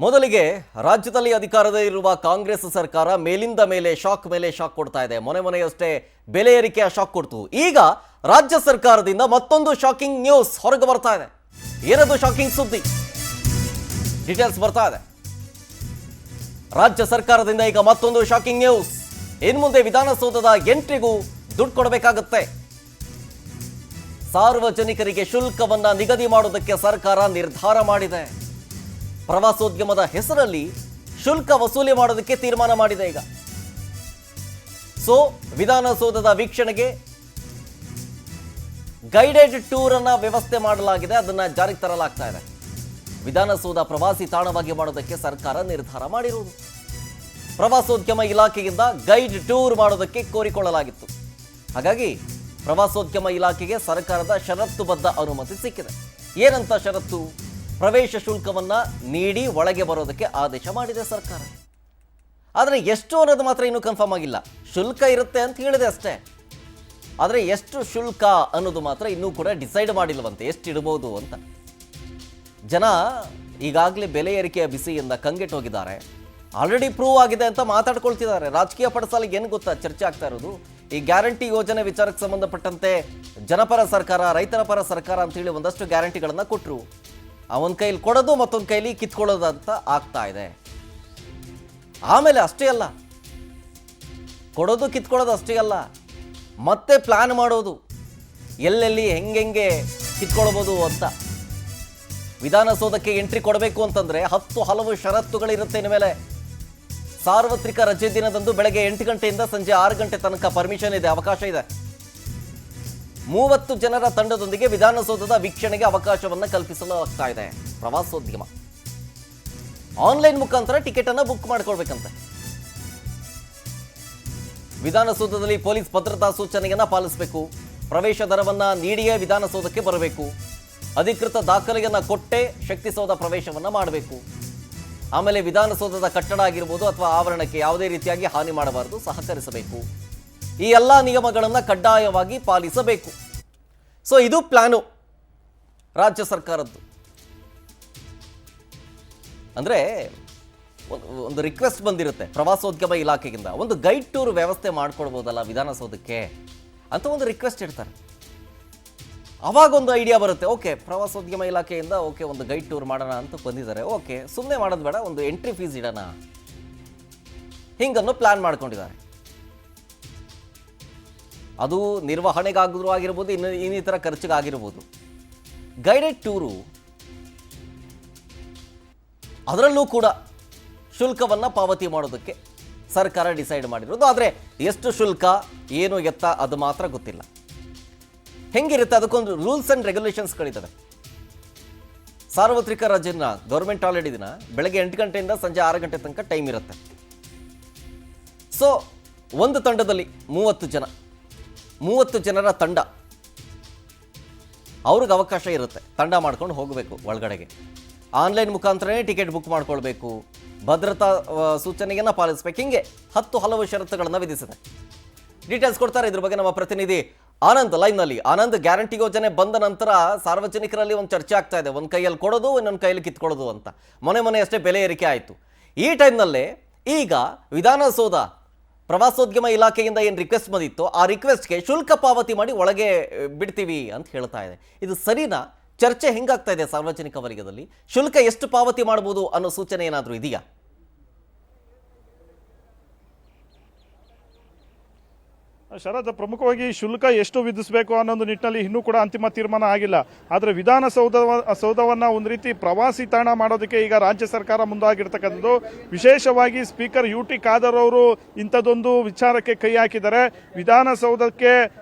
ಮೊದಲಿಗೆ ರಾಜ್ಯದಲ್ಲಿ ಅಧಿಕಾರದಲ್ಲಿರುವ ಕಾಂಗ್ರೆಸ್ ಸರ್ಕಾರ ಮೇಲಿಂದ ಮೇಲೆ ಶಾಕ್ ಕೊಡ್ತಾ ಇದೆ. ಮೊನ್ನೆಯಷ್ಟೇ ಬೆಲೆ ಏರಿಕೆಯ ಶಾಕ್ ಕೊಡ್ತು. ಈಗ ರಾಜ್ಯ ಸರ್ಕಾರದಿಂದ ಮತ್ತೊಂದು ಶಾಕಿಂಗ್ ನ್ಯೂಸ್ ಹೊರಗೆ ಬರ್ತಾ ಇದೆ. ಏನದು ಶಾಕಿಂಗ್ ಸುದ್ದಿ? ಡೀಟೇಲ್ಸ್ ಬರ್ತಾ ಇದೆ. ರಾಜ್ಯ ಸರ್ಕಾರದಿಂದ ಈಗ ಮತ್ತೊಂದು ಶಾಕಿಂಗ್ ನ್ಯೂಸ್. ಇನ್ಮುಂದೆ ವಿಧಾನಸೌಧದ ಎಂಟ್ರಿಗೂ ದುಡ್ಡು ಕೊಡಬೇಕಾಗುತ್ತೆ. ಸಾರ್ವಜನಿಕರಿಗೆ ಶುಲ್ಕವನ್ನ ನಿಗದಿ ಮಾಡೋದಕ್ಕೆ ಸರ್ಕಾರ ನಿರ್ಧಾರ ಮಾಡಿದೆ. ಪ್ರವಾಸೋದ್ಯಮದ ಹೆಸರಲ್ಲಿ ಶುಲ್ಕ ವಸೂಲಿ ಮಾಡೋದಕ್ಕೆ ತೀರ್ಮಾನ ಮಾಡಿದೆ. ಈಗ ವಿಧಾನಸೌಧದ ವೀಕ್ಷಣೆಗೆ ಗೈಡೆಡ್ ಟೂರ್ ಅನ್ನ ವ್ಯವಸ್ಥೆ ಮಾಡಲಾಗಿದೆ. ಅದನ್ನ ಜಾರಿಗೆ ತರಲಾಗ್ತಾ ಇದೆ. ವಿಧಾನಸೌಧ ಪ್ರವಾಸಿ ತಾಣವಾಗಿ ಮಾಡೋದಕ್ಕೆ ಸರ್ಕಾರ ನಿರ್ಧಾರ ಮಾಡಿರುವುದು. ಪ್ರವಾಸೋದ್ಯಮ ಇಲಾಖೆಯಿಂದ ಗೈಡ್ ಟೂರ್ ಮಾಡೋದಕ್ಕೆ ಕೋರಿಕೊಳ್ಳಲಾಗಿತ್ತು. ಹಾಗಾಗಿ ಪ್ರವಾಸೋದ್ಯಮ ಇಲಾಖೆಗೆ ಸರ್ಕಾರದ ಷರತ್ತುಬದ್ಧ ಅನುಮತಿ ಸಿಕ್ಕಿದೆ. ಏನಂತ ಷರತ್ತು? ಪ್ರವೇಶ ಶುಲ್ಕವನ್ನ ನೀಡಿ ಒಳಗೆ ಬರೋದಕ್ಕೆ ಆದೇಶ ಮಾಡಿದೆ ಸರ್ಕಾರ. ಆದರೆ ಎಷ್ಟು ಅನ್ನೋದು ಮಾತ್ರ ಇನ್ನೂ ಕನ್ಫರ್ಮ್ ಆಗಿಲ್ಲ. ಶುಲ್ಕ ಇರುತ್ತೆ ಅಂತ ಹೇಳಿದೆ ಅಷ್ಟೇ. ಆದರೆ ಎಷ್ಟು ಶುಲ್ಕ ಅನ್ನೋದು ಮಾತ್ರ ಇನ್ನೂ ಕೂಡ ಡಿಸೈಡ್ ಮಾಡಿಲ್ವಂತೆ, ಎಷ್ಟು ಇಡಬಹುದು ಅಂತ. ಜನ ಈಗಾಗಲೇ ಬೆಲೆ ಏರಿಕೆಯ ಬಿಸಿಯಿಂದ ಕಂಗೆಟ್ಟೋಗಿದ್ದಾರೆ. ಆಲ್ರೆಡಿ ಪ್ರೂವ್ ಆಗಿದೆ ಅಂತ ಮಾತಾಡ್ಕೊಳ್ತಿದ್ದಾರೆ. ರಾಜಕೀಯ ಪಡಸಾಲಿಗೆ ಏನು ಗೊತ್ತಾ ಚರ್ಚೆ ಆಗ್ತಾ ಇರೋದು? ಈ ಗ್ಯಾರಂಟಿ ಯೋಜನೆ ವಿಚಾರಕ್ಕೆ ಸಂಬಂಧಪಟ್ಟಂತೆ ಜನಪರ ಸರ್ಕಾರ, ರೈತರ ಪರ ಸರ್ಕಾರ ಅಂತೇಳಿ ಒಂದಷ್ಟು ಗ್ಯಾರಂಟಿಗಳನ್ನು ಕೊಟ್ಟರು. ಒಂದು ಕೈಲಿ ಕೊಡೋದು, ಮತ್ತೊಂದು ಕೈಲಿ ಕಿತ್ಕೊಳ್ಳೋದು ಅಂತ ಆಗ್ತಾ ಇದೆ. ಆಮೇಲೆ ಅಷ್ಟೇ ಅಲ್ಲ, ಕೊಡೋದು ಕಿತ್ಕೊಳ್ಳೋದು ಅಷ್ಟೇ ಅಲ್ಲ, ಮತ್ತೆ ಪ್ಲಾನ್ ಮಾಡೋದು ಎಲ್ಲೆಲ್ಲಿ ಹೆಂಗೆ ಕಿತ್ಕೊಳ್ಬೋದು ಅಂತ. ವಿಧಾನಸೌಧಕ್ಕೆ ಎಂಟ್ರಿ ಕೊಡಬೇಕು ಅಂತಂದ್ರೆ 10 ಹಲವು ಷರತ್ತುಗಳಿರುತ್ತೆ. ಇನ್ಮೇಲೆ ಸಾರ್ವತ್ರಿಕ ರಜೆ ದಿನದಂದು ಬೆಳಗ್ಗೆ 8 ಗಂಟೆಯಿಂದ ಸಂಜೆ 6 ಗಂಟೆ ತನಕ ಪರ್ಮಿಷನ್ ಇದೆ, ಅವಕಾಶ ಇದೆ. 30 ಜನರ ತಂಡದೊಂದಿಗೆ ವಿಧಾನಸೌಧದ ವೀಕ್ಷಣೆಗೆ ಅವಕಾಶವನ್ನು ಕಲ್ಪಿಸಲಾಗ್ತಾ ಇದೆ. ಪ್ರವಾಸೋದ್ಯಮ ಆನ್ಲೈನ್ ಮುಖಾಂತರ ಟಿಕೆಟ್ ಅನ್ನು ಬುಕ್ ಮಾಡ್ಕೊಳ್ಬೇಕಂತೆ. ವಿಧಾನಸೌಧದಲ್ಲಿ ಪೊಲೀಸ್ ಭದ್ರತಾ ಸೂಚನೆಯನ್ನ ಪಾಲಿಸಬೇಕು. ಪ್ರವೇಶ ದರವನ್ನ ನೀಡಿಯೇ ವಿಧಾನಸೌಧಕ್ಕೆ ಬರಬೇಕು. ಅಧಿಕೃತ ದಾಖಲೆಯನ್ನ ಕೊಟ್ಟೆ ಶಕ್ತಿಸೌಧ ಪ್ರವೇಶವನ್ನ ಮಾಡಬೇಕು. ಆಮೇಲೆ ವಿಧಾನಸೌಧದ ಕಟ್ಟಡ ಆಗಿರ್ಬೋದು ಅಥವಾ ಆವರಣಕ್ಕೆ ಯಾವುದೇ ರೀತಿಯಾಗಿ ಹಾನಿ ಮಾಡಬಾರದು, ಸಹಕರಿಸಬೇಕು. ಈ ಎಲ್ಲ ನಿಯಮಗಳನ್ನು ಕಡ್ಡಾಯವಾಗಿ ಪಾಲಿಸಬೇಕು. ಇದು ಪ್ಲಾನು ರಾಜ್ಯ ಸರ್ಕಾರದ್ದು. ಅಂದ್ರೆ ಒಂದು ರಿಕ್ವೆಸ್ಟ್ ಬಂದಿರುತ್ತೆ ಪ್ರವಾಸೋದ್ಯಮ ಇಲಾಖೆಯಿಂದ, ಒಂದು ಗೈಡ್ ಟೂರ್ ವ್ಯವಸ್ಥೆ ಮಾಡ್ಕೊಡ್ಬೋದಲ್ಲ ವಿಧಾನಸೌಧಕ್ಕೆ ಅಂತ ಒಂದು ರಿಕ್ವೆಸ್ಟ್ ಇಡ್ತಾರೆ. ಅವಾಗ ಒಂದು ಐಡಿಯಾ ಬರುತ್ತೆ. ಓಕೆ, ಪ್ರವಾಸೋದ್ಯಮ ಇಲಾಖೆಯಿಂದ ಓಕೆ ಒಂದು ಗೈಡ್ ಟೂರ್ ಮಾಡೋಣ ಅಂತ ಬಂದಿದ್ದಾರೆ. ಓಕೆ, ಸುಮ್ಮನೆ ಮಾಡೋದು ಬೇಡ, ಒಂದು ಎಂಟ್ರಿ ಫೀಸ್ ಇಡೋಣ, ಹಿಂಗನ್ನು ಪ್ಲಾನ್ ಮಾಡ್ಕೊಂಡಿದ್ದಾರೆ. ಅದು ನಿರ್ವಹಣೆಗಾದ್ರೂ ಆಗಿರ್ಬೋದು, ಇನ್ನಿತರ ಖರ್ಚಿಗಾಗಿರ್ಬೋದು. ಗೈಡೆಡ್ ಟೂರು ಅದರಲ್ಲೂ ಕೂಡ ಶುಲ್ಕವನ್ನು ಪಾವತಿ ಮಾಡೋದಕ್ಕೆ ಸರ್ಕಾರ ಡಿಸೈಡ್ ಮಾಡಿರೋದು. ಆದರೆ ಎಷ್ಟು ಶುಲ್ಕ, ಏನು ಎತ್ತ ಅದು ಮಾತ್ರ ಗೊತ್ತಿಲ್ಲ. ಹೆಂಗಿರುತ್ತೆ, ಅದಕ್ಕೊಂದು ರೂಲ್ಸ್ ಆ್ಯಂಡ್ ರೆಗ್ಯುಲೇಷನ್ಸ್ಗಳಿದ್ದಾವೆ. ಸಾರ್ವತ್ರಿಕ ರಜೆನ ಗೌರ್ಮೆಂಟ್ ಹಾಲಿಡೇ ದಿನ ಬೆಳಗ್ಗೆ 8 ಗಂಟೆಯಿಂದ ಸಂಜೆ 6 ಗಂಟೆ ತನಕ ಟೈಮ್ ಇರುತ್ತೆ. ಒಂದು ತಂಡದಲ್ಲಿ 30 ಜನರ ತಂಡ, ಅವ್ರಿಗೆ ಅವಕಾಶ ಇರುತ್ತೆ. ತಂಡ ಮಾಡ್ಕೊಂಡು ಹೋಗಬೇಕು ಒಳಗಡೆಗೆ. ಆನ್ಲೈನ್ ಮುಖಾಂತರನೇ ಟಿಕೆಟ್ ಬುಕ್ ಮಾಡ್ಕೊಳ್ಬೇಕು. ಭದ್ರತಾ ಸೂಚನೆಯನ್ನು ಪಾಲಿಸಬೇಕು. ಹಿಂಗೆ 10 ಹಲವು ಷರತ್ತುಗಳನ್ನು ವಿಧಿಸಿದೆ. ಡೀಟೇಲ್ಸ್ ಕೊಡ್ತಾರೆ ಇದ್ರ ಬಗ್ಗೆ ನಮ್ಮ ಪ್ರತಿನಿಧಿ ಆನಂದ್ ಲೈವ್ನಲ್ಲಿ. ಆನಂದ್, ಗ್ಯಾರಂಟಿ ಯೋಜನೆ ಬಂದ ನಂತರ ಸಾರ್ವಜನಿಕರಲ್ಲಿ ಒಂದು ಚರ್ಚೆ ಆಗ್ತಾ ಇದೆ. ಒಂದು ಕೈಯಲ್ಲಿ ಕೊಡೋದು, ಇನ್ನೊಂದು ಕೈಯಲ್ಲಿ ಕಿತ್ಕೊಳ್ಳೋದು ಅಂತ. ಮೊನ್ನೆ ಅಷ್ಟೇ ಬೆಲೆ ಏರಿಕೆ ಆಯಿತು. ಈ ಟೈಮ್ನಲ್ಲೇ ಈಗ ವಿಧಾನಸೌಧ ಪ್ರವಾಸೋದ್ಯಮ ಇಲಾಖೆಯಿಂದ ಏನು ರಿಕ್ವೆಸ್ಟ್ ಬಂದಿತ್ತು, ಆ ರಿಕ್ವೆಸ್ಟ್ಗೆ ಶುಲ್ಕ ಪಾವತಿ ಮಾಡಿ ಒಳಗೆ ಬಿಡ್ತೀವಿ ಅಂತ ಹೇಳ್ತಾ ಇದೆ. ಇದು ಸರಿನಾ? ಚರ್ಚೆ ಹೆಂಗಾಗ್ತಾ ಇದೆ ಸಾರ್ವಜನಿಕ ವಲಯದಲ್ಲಿ? ಶುಲ್ಕ ಎಷ್ಟು ಪಾವತಿ ಮಾಡಬಹುದು ಅನ್ನೋ ಸೂಚನೆ ಏನಾದರೂ ಇದೆಯಾ? ಶರತ್, ಪ್ರಮುಖವಾಗಿ ಶುಲ್ಕ ಎಷ್ಟು ವಿಧಿಸಬೇಕು ಅನ್ನೋ ನಿಟ್ಟಿನಲ್ಲಿ ಇನ್ನೂ ಕೂಡ ಅಂತಿಮ ತೀರ್ಮಾನ ಆಗಿಲ್ಲ. ಆದರೆ ವಿಧಾನಸೌಧವನ್ನು ಒಂದು ರೀತಿ ಪ್ರವಾಸಿ ತಾಣ ಮಾಡೋದಕ್ಕೆ ಈಗ ರಾಜ್ಯ ಸರ್ಕಾರ ಮುಂದಾಗಿರ್ತಕ್ಕಂಥದ್ದು. ವಿಶೇಷವಾಗಿ ಸ್ಪೀಕರ್ UT ಖಾದರ್ ಅವರು ಇಂಥದ್ದೊಂದು ವಿಚಾರಕ್ಕೆ ಕೈ ಹಾಕಿದ್ದಾರೆ. ವಿಧಾನಸೌಧಕ್ಕೆ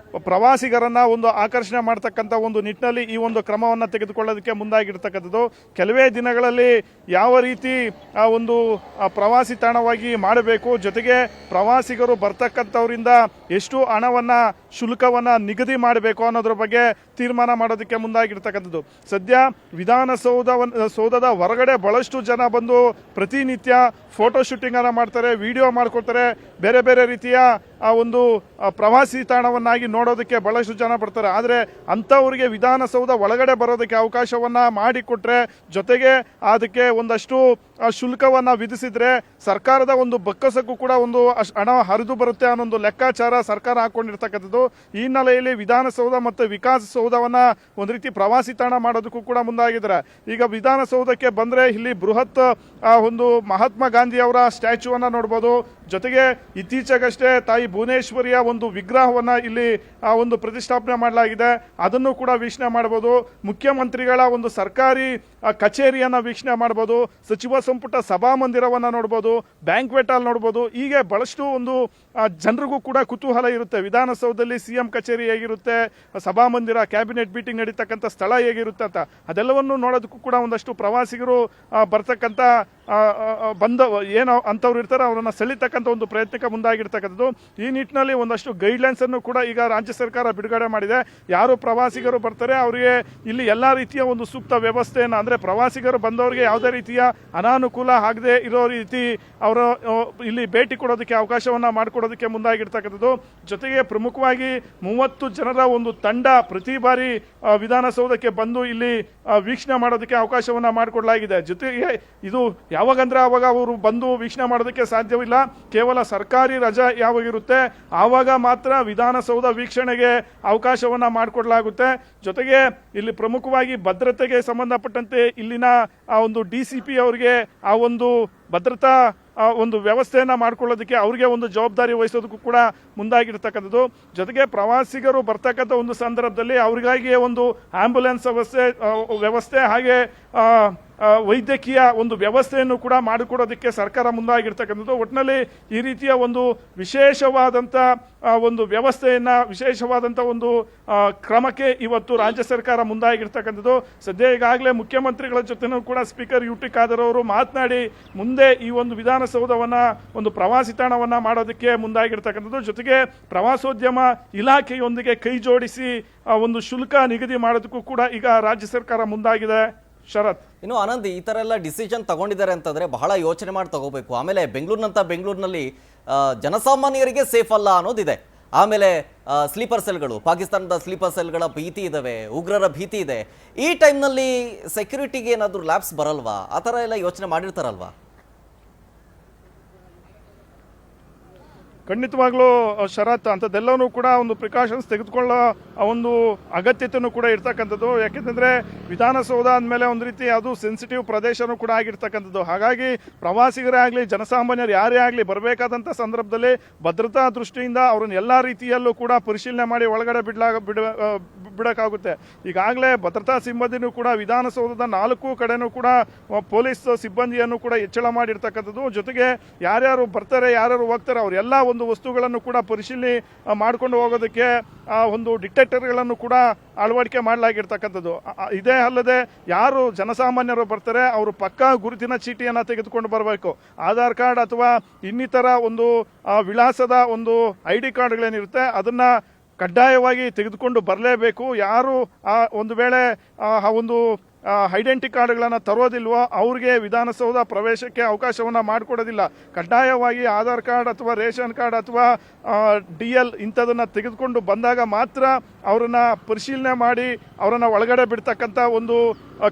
ಪ್ರವಾಸಿಗರನ್ನ ಒಂದು ಆಕರ್ಷಣೆ ಮಾಡತಕ್ಕಂಥ ಒಂದು ನಿಟ್ಟಿನಲ್ಲಿ ಈ ಒಂದು ಕ್ರಮವನ್ನು ತೆಗೆದುಕೊಳ್ಳೋದಕ್ಕೆ ಮುಂದಾಗಿರ್ತಕ್ಕಂಥದ್ದು. ಕೆಲವೇ ದಿನಗಳಲ್ಲಿ ಯಾವ ರೀತಿ ಆ ಒಂದು ಪ್ರವಾಸಿ ತಾಣವಾಗಿ ಮಾಡಬೇಕು, ಜೊತೆಗೆ ಪ್ರವಾಸಿಗರು ಬರ್ತಕ್ಕಂಥವರಿಂದ ಎಷ್ಟು ಹಣವನ್ನ ಶುಲ್ಕವನ್ನ ನಿಗದಿ ಮಾಡಬೇಕು ಅನ್ನೋದ್ರ ಬಗ್ಗೆ ತೀರ್ಮಾನ ಮಾಡೋದಕ್ಕೆ ಮುಂದಾಗಿರ್ತಕ್ಕಂಥದ್ದು. ಸದ್ಯ ವಿಧಾನಸೌಧದ ಹೊರಗಡೆ ಬಹಳಷ್ಟು ಜನ ಬಂದು ಪ್ರತಿನಿತ್ಯ ಫೋಟೋ ಶೂಟಿಂಗ್ ಅನ್ನ ಮಾಡ್ತಾರೆ, ವಿಡಿಯೋ ಮಾಡ್ಕೊಳ್ತಾರೆ, ಬೇರೆ ಬೇರೆ ರೀತಿಯ ಆ ಒಂದು ಪ್ರವಾಸಿ ತಾಣವನ್ನಾಗಿ ನೋಡೋದಕ್ಕೆ ಬಹಳಷ್ಟು ಜನ ಬರ್ತಾರೆ. ಆದರೆ ಅಂಥವರಿಗೆ ವಿಧಾನಸೌಧ ಒಳಗಡೆ ಬರೋದಕ್ಕೆ ಅವಕಾಶವನ್ನ ಮಾಡಿಕೊಟ್ರೆ, ಜೊತೆಗೆ ಅದಕ್ಕೆ ಒಂದಷ್ಟು ಶುಲ್ಕವನ್ನ ವಿಧಿಸಿದ್ರೆ ಸರ್ಕಾರದ ಒಂದು ಬೊಕ್ಕಸಕ್ಕೂ ಕೂಡ ಒಂದು ಹಣ ಹರಿದು ಬರುತ್ತೆ ಅನ್ನೋ ಒಂದು ಲೆಕ್ಕಾಚಾರ ಸರ್ಕಾರ ಹಾಕೊಂಡಿರ್ತಕ್ಕಂಥದ್ದು. ಈ ಹಿನ್ನೆಲೆಯಲ್ಲಿ ವಿಧಾನಸೌಧ ಮತ್ತು ವಿಕಾಸಸೌಧವನ್ನ ಒಂದು ರೀತಿ ಪ್ರವಾಸಿ ತಾಣ ಮಾಡೋದಕ್ಕೂ ಕೂಡ ಮುಂದಾಗಿದ್ದಾರೆ. ಈಗ ವಿಧಾನಸೌಧಕ್ಕೆ ಬಂದ್ರೆ ಇಲ್ಲಿ ಬೃಹತ್ ಒಂದು ಮಹಾತ್ಮ ಗಾಂಧಿ ಅವರ ಸ್ಟ್ಯಾಚ್ಯೂವನ್ನ ನೋಡ್ಬೋದು. ಜೊತೆಗೆ ಇತ್ತೀಚೆಗಷ್ಟೇ ತಾಯಿ ಭುವನೇಶ್ವರಿಯ ಒಂದು ವಿಗ್ರಹವನ್ನ ಇಲ್ಲಿ ಒಂದು ಪ್ರತಿಷ್ಠಾಪನೆ ಮಾಡಲಾಗಿದೆ, ಅದನ್ನು ಕೂಡ ವೀಕ್ಷಣೆ ಮಾಡಬಹುದು. ಮುಖ್ಯಮಂತ್ರಿಗಳ ಒಂದು ಸರ್ಕಾರಿ ಕಚೇರಿಯನ್ನ ವೀಕ್ಷಣೆ ಮಾಡಬಹುದು, ಸಚಿವ ಸಂಪುಟ ಸಭಾಮಂದಿರವನ್ನ ನೋಡಬಹುದು, ಬ್ಯಾಂಕ್ವೆಟ್ ಹಾಲ್ ನೋಡಬಹುದು. ಹೀಗೆ ಬಹಳಷ್ಟು ಒಂದು ಜನರಿಗೂ ಕೂಡ ಕುತೂಹಲ ಇರುತ್ತೆ. ವಿಧಾನಸೌಧದಲ್ಲಿ ಸಿಎಂ ಕಚೇರಿ ಹೇಗಿರುತ್ತೆ, ಸಭಾಮಂದಿರ, ಕ್ಯಾಬಿನೆಟ್ ಮೀಟಿಂಗ್ ನಡೀತಕ್ಕಂಥ ಸ್ಥಳ ಹೇಗಿರುತ್ತೆ ಅಂತ ಅದೆಲ್ಲವನ್ನು ನೋಡೋದಕ್ಕೂ ಕೂಡ ಒಂದಷ್ಟು ಪ್ರವಾಸಿಗರು ಬರ್ತಕ್ಕಂಥ ಬಂದ ಏನೋ ಅಂಥವ್ರು ಇರ್ತಾರೆ ಅವರನ್ನ ಸೆಳೀತಕ್ಕಂಥ ಒಂದು ಪ್ರಯತ್ನಕ್ಕೆ ಮುಂದಾಗಿರ್ತಕ್ಕಂಥದ್ದು. ಈ ನಿಟ್ಟಿನಲ್ಲಿ ಒಂದಷ್ಟು ಗೈಡ್ಲೈನ್ಸ್ ಅನ್ನು ಕೂಡ ಈಗ ರಾಜ್ಯ ಸರ್ಕಾರ ಬಿಡುಗಡೆ ಮಾಡಿದೆ. ಯಾರು ಪ್ರವಾಸಿಗರು ಬರ್ತಾರೆ ಅವರಿಗೆ ಇಲ್ಲಿ ಎಲ್ಲ ರೀತಿಯ ಒಂದು ಸೂಕ್ತ ವ್ಯವಸ್ಥೆಯನ್ನು, ಅಂದರೆ ಪ್ರವಾಸಿಗರು ಬಂದವರಿಗೆ ಯಾವುದೇ ರೀತಿಯ ಅನಾನುಕೂಲ ಆಗದೆ ಇರೋ ರೀತಿ ಅವರು ಇಲ್ಲಿ ಭೇಟಿ ಕೊಡೋದಕ್ಕೆ ಅವಕಾಶವನ್ನು ಮಾಡಿಕೊಡೋದಕ್ಕೆ ಮುಂದಾಗಿರ್ತಕ್ಕಂಥದ್ದು. ಜೊತೆಗೆ ಪ್ರಮುಖವಾಗಿ 30 ಜನರ ಒಂದು ತಂಡ ಪ್ರತಿ ಬಾರಿ ವಿಧಾನಸೌಧಕ್ಕೆ ಬಂದು ಇಲ್ಲಿ ವೀಕ್ಷಣೆ ಮಾಡೋದಕ್ಕೆ ಅವಕಾಶವನ್ನು ಮಾಡಿಕೊಡಲಾಗಿದೆ. ಜೊತೆಗೆ ಇದು ಯಾವಾಗಂದ್ರೆ ಆವಾಗ ಅವರು ಬಂದು ವೀಕ್ಷಣೆ ಮಾಡೋದಕ್ಕೆ ಸಾಧ್ಯವಿಲ್ಲ. ಕೇವಲ ಸರ್ಕಾರಿ ರಜಾ ಯಾವಾಗಿರುತ್ತೆ ಆವಾಗ ಮಾತ್ರ ವಿಧಾನಸೌಧ ವೀಕ್ಷಣೆಗೆ ಅವಕಾಶವನ್ನ ಮಾಡಿಕೊಡಲಾಗುತ್ತೆ. ಜೊತೆಗೆ ಇಲ್ಲಿ ಪ್ರಮುಖವಾಗಿ ಭದ್ರತೆಗೆ ಸಂಬಂಧಪಟ್ಟಂತೆ ಇಲ್ಲಿನ ಒಂದು DCP ಅವರಿಗೆ ಆ ಒಂದು ಭದ್ರತಾ ಒಂದು ವ್ಯವಸ್ಥೆಯನ್ನ ಮಾಡ್ಕೊಳ್ಳೋದಕ್ಕೆ ಅವ್ರಿಗೆ ಒಂದು ಜವಾಬ್ದಾರಿ ವಹಿಸೋದಕ್ಕೂ ಕೂಡ ಮುಂದಾಗಿರ್ತಕ್ಕಂಥದ್ದು. ಜೊತೆಗೆ ಪ್ರವಾಸಿಗರು ಬರ್ತಕ್ಕಂಥ ಒಂದು ಸಂದರ್ಭದಲ್ಲಿ ಅವರಿಗಾಗಿ ಒಂದು ಆಂಬ್ಯುಲೆನ್ಸ್ ವ್ಯವಸ್ಥೆ ಹಾಗೆ ವೈದ್ಯಕೀಯ ಒಂದು ವ್ಯವಸ್ಥೆಯನ್ನು ಕೂಡ ಮಾಡಿಕೊಡೋದಕ್ಕೆ ಸರ್ಕಾರ ಮುಂದಾಗಿರ್ತಕ್ಕಂಥದ್ದು. ಒಟ್ಟಿನಲ್ಲಿ ಈ ರೀತಿಯ ಒಂದು ವಿಶೇಷವಾದಂಥ ಒಂದು ವ್ಯವಸ್ಥೆಯನ್ನ, ವಿಶೇಷವಾದಂಥ ಒಂದು ಕ್ರಮಕ್ಕೆ ಇವತ್ತು ರಾಜ್ಯ ಸರ್ಕಾರ ಮುಂದಾಗಿರ್ತಕ್ಕಂಥದ್ದು. ಸದ್ಯ ಈಗಾಗಲೇ ಮುಖ್ಯಮಂತ್ರಿಗಳ ಜೊತೆನೂ ಕೂಡ ಸ್ಪೀಕರ್ UT ಖಾದರ್ ಅವರು ಮಾತನಾಡಿ ಮುಂದೆ ಈ ಒಂದು ವಿಧಾನಸೌಧವನ್ನ ಒಂದು ಪ್ರವಾಸಿ ತಾಣವನ್ನ ಮಾಡೋದಕ್ಕೆ ಮುಂದಾಗಿರ್ತಕ್ಕಂಥದ್ದು. ಜೊತೆಗೆ ಪ್ರವಾಸೋದ್ಯಮ ಇಲಾಖೆಯೊಂದಿಗೆ ಕೈ ಜೋಡಿಸಿ ಒಂದು ಶುಲ್ಕ ನಿಗದಿ ಮಾಡೋದಕ್ಕೂ ಕೂಡ ಈಗ ರಾಜ್ಯ ಸರ್ಕಾರ ಮುಂದಾಗಿದೆ. ಶರತ್, ಇನ್ನು ಆನಂದ್, ಈ ತರ ಎಲ್ಲ ಡಿಸಿಷನ್ ತಗೊಂಡಿದ್ದಾರೆ ಅಂತಂದ್ರೆ ಬಹಳ ಯೋಚನೆ ಮಾಡಿ ತಗೋಬೇಕು. ಆಮೇಲೆ ಬೆಂಗಳೂರಿನಲ್ಲಿ ಜನಸಾಮಾನ್ಯರಿಗೆ ಸೇಫ್ ಅಲ್ಲ ಅನ್ನೋದಿದೆ. ಆಮೇಲೆ ಸ್ಲೀಪರ್ ಸೆಲ್ಗಳು, ಪಾಕಿಸ್ತಾನದ ಸ್ಲೀಪರ್ ಸೆಲ್ಗಳ ಭೀತಿ ಇದಾವೆ, ಉಗ್ರರ ಭೀತಿ ಇದೆ. ಈ ಟೈಮ್ನಲ್ಲಿ ಸೆಕ್ಯೂರಿಟಿಗೆ ಏನಾದರೂ ಲ್ಯಾಬ್ಸ್ ಬರಲ್ವಾ? ಆ ಥರ ಎಲ್ಲ ಯೋಚನೆ ಮಾಡಿರ್ತಾರಲ್ವಾ? ಖಂಡಿತವಾಗ್ಲೂ ಶರತ್, ಅಂಥದ್ದೆಲ್ಲವೂ ಕೂಡ ಒಂದು ಪ್ರಿಕಾಷನ್ಸ್ ತೆಗೆದುಕೊಳ್ಳೋ ಒಂದು ಅಗತ್ಯತೆಯೂ ಕೂಡ ಇರ್ತಕ್ಕಂಥದ್ದು. ಯಾಕೆಂತಂದ್ರೆ ವಿಧಾನಸೌಧ ಅಂದಮೇಲೆ ಒಂದು ರೀತಿ ಅದು ಸೆನ್ಸಿಟಿವ್ ಪ್ರದೇಶನೂ ಕೂಡ ಆಗಿರ್ತಕ್ಕಂಥದ್ದು. ಹಾಗಾಗಿ ಪ್ರವಾಸಿಗರೇ ಆಗಲಿ, ಜನಸಾಮಾನ್ಯರು ಯಾರೇ ಆಗಲಿ ಬರಬೇಕಾದಂಥ ಸಂದರ್ಭದಲ್ಲಿ ಭದ್ರತಾ ದೃಷ್ಟಿಯಿಂದ ಅವ್ರನ್ನ ಎಲ್ಲ ರೀತಿಯಲ್ಲೂ ಕೂಡ ಪರಿಶೀಲನೆ ಮಾಡಿ ಒಳಗಡೆ ಬಿಡೋಕ್ಕಾಗುತ್ತೆ. ಈಗಾಗಲೇ ಭದ್ರತಾ ಸಿಬ್ಬಂದಿನೂ ಕೂಡ ವಿಧಾನಸೌಧದ 4 ಕಡೆನೂ ಕೂಡ ಪೊಲೀಸ್ ಸಿಬ್ಬಂದಿಯನ್ನು ಕೂಡ ಹೆಚ್ಚಳ ಮಾಡಿರ್ತಕ್ಕಂಥದ್ದು. ಜೊತೆಗೆ ಯಾರ್ಯಾರು ಬರ್ತಾರೆ, ಯಾರ್ಯಾರು ಹೋಗ್ತಾರೆ ಅವರೆಲ್ಲ ಒಂದು ವಸ್ತುಗಳನ್ನು ಕೂಡ ಪರಿಶೀಲನೆ ಮಾಡಿಕೊಂಡು ಹೋಗೋದಕ್ಕೆ ಒಂದು ಡಿಟೆಕ್ಟರ್ಗಳನ್ನು ಕೂಡ ಅಳವಡಿಕೆ ಮಾಡಲಾಗಿರ್ತಕ್ಕಂಥದ್ದು. ಇದೇ ಅಲ್ಲದೆ ಯಾರು ಜನಸಾಮಾನ್ಯರು ಬರ್ತಾರೆ ಅವರು ಪಕ್ಕಾ ಗುರುತಿನ ಚೀಟಿಯನ್ನು ತೆಗೆದುಕೊಂಡು ಬರಬೇಕು. ಆಧಾರ್ ಕಾರ್ಡ್ ಅಥವಾ ಇನ್ನಿತರ ಒಂದು ವಿಳಾಸದ ಒಂದು ID ಕಾರ್ಡ್ಗಳೇನಿರುತ್ತೆ ಅದನ್ನ ಕಡ್ಡಾಯವಾಗಿ ತೆಗೆದುಕೊಂಡು ಬರಲೇಬೇಕು. ಯಾರು ಒಂದು ವೇಳೆ ಒಂದು ಐಡೆಂಟಿ ಕಾರ್ಡ್ಗಳನ್ನು ತರೋದಿಲ್ವೋ ಅವ್ರಿಗೆ ವಿಧಾನಸೌಧ ಪ್ರವೇಶಕ್ಕೆ ಅವಕಾಶವನ್ನು ಮಾಡಿಕೊಡೋದಿಲ್ಲ. ಕಡ್ಡಾಯವಾಗಿ ಆಧಾರ್ ಕಾರ್ಡ್ ಅಥವಾ ರೇಷನ್ ಕಾರ್ಡ್ ಅಥವಾ DL ಇಂಥದನ್ನು ತೆಗೆದುಕೊಂಡು ಬಂದಾಗ ಮಾತ್ರ ಅವರನ್ನ ಪರಿಶೀಲನೆ ಮಾಡಿ ಅವರನ್ನು ಒಳಗಡೆ ಬಿಡ್ತಕ್ಕಂಥ ಒಂದು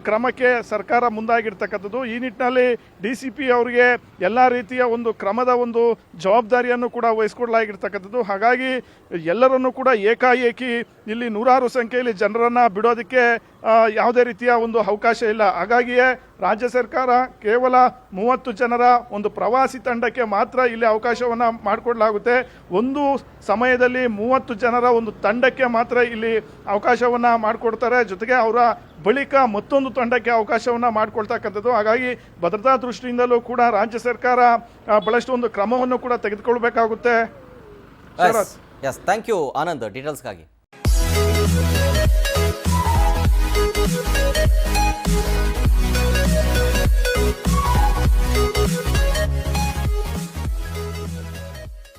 ಕ್ರಮಕ್ಕೆ ಸರ್ಕಾರ ಮುಂದಾಗಿರ್ತಕ್ಕಂಥದ್ದು. ಈ ನಿಟ್ಟಿನಲ್ಲಿ DCP ಅವರಿಗೆ ಎಲ್ಲ ರೀತಿಯ ಒಂದು ಕ್ರಮದ ಒಂದು ಜವಾಬ್ದಾರಿಯನ್ನು ಕೂಡ ವಹಿಸ್ಕೊಡ್ಲಾಗಿರ್ತಕ್ಕಂಥದ್ದು. ಹಾಗಾಗಿ ಎಲ್ಲರನ್ನೂ ಕೂಡ ಏಕಾಏಕಿ ಇಲ್ಲಿ ನೂರಾರು ಸಂಖ್ಯೆಯಲ್ಲಿ ಜನರನ್ನ ಬಿಡೋದಕ್ಕೆ ಯಾವುದೇ ರೀತಿಯ ಒಂದು ಅವಕಾಶ ಇಲ್ಲ. ಹಾಗಾಗಿಯೇ ರಾಜ್ಯ ಸರ್ಕಾರ ಕೇವಲ 30 ಜನರ ಒಂದು ಪ್ರವಾಸಿ ತಂಡಕ್ಕೆ ಮಾತ್ರ ಇಲ್ಲಿ ಅವಕಾಶವನ್ನ ಮಾಡಿಕೊಡ್ಲಾಗುತ್ತೆ. ಒಂದು ಸಮಯದಲ್ಲಿ 30 ಜನರ ಒಂದು ತಂಡಕ್ಕೆ ಮಾತ್ರ ಇಲ್ಲಿ ಅವಕಾಶವನ್ನ ಮಾಡಿಕೊಡ್ತಾರೆ. ಜೊತೆಗೆ ಅವರ ಬಳಿಕ ಮತ್ತೊಂದು ತಂಡಕ್ಕೆ ಅವಕಾಶವನ್ನ ಮಾಡಿಕೊಳ್ತಕ್ಕಂಥದ್ದು. ಹಾಗಾಗಿ ಭದ್ರತಾ ದೃಷ್ಟಿಯಿಂದಲೂ ಕೂಡ ರಾಜ್ಯ ಸರ್ಕಾರ ಬಹಳಷ್ಟು ಒಂದು ಕ್ರಮವನ್ನು ಕೂಡ ತೆಗೆದುಕೊಳ್ಬೇಕಾಗುತ್ತೆ. Yes, thank you Anand ಡೀಟೇಲ್ಸ್ಗಾಗಿ.